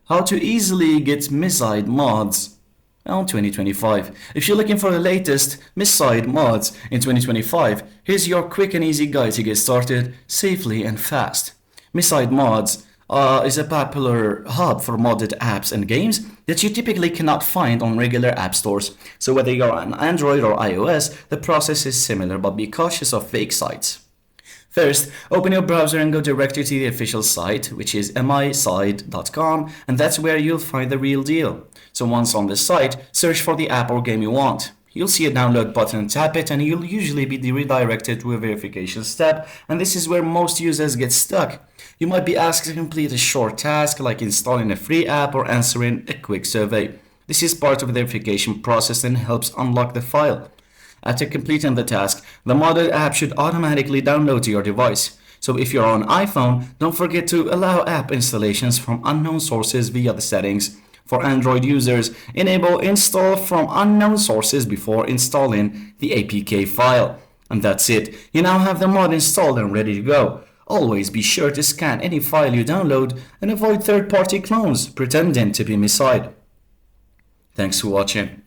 How to easily get Miside mods on 2025. If you're looking for the latest Miside mods in 2025, here's your quick and easy guide to get started safely and fast. Miside mods is a popular hub for modded apps and games that you typically cannot find on regular app stores. So whether you're on Android or iOS, the process is similar, but be cautious of fake sites. First, open your browser and go directly to the official site, which is miside.com, and that's where you'll find the real deal. So once on the site, search for the app or game you want. You'll see a download button, tap it, and you'll usually be redirected to a verification step, and this is where most users get stuck. You might be asked to complete a short task like installing a free app or answering a quick survey. This is part of the verification process and helps unlock the file. After completing the task, the modded app should automatically download to your device. So if you're on iPhone, don't forget to allow app installations from unknown sources via the settings. For Android users, enable install from unknown sources before installing the APK file. And that's it. You now have the mod installed and ready to go. Always be sure to scan any file you download and avoid third-party clones pretending to be Miside. Thanks for watching.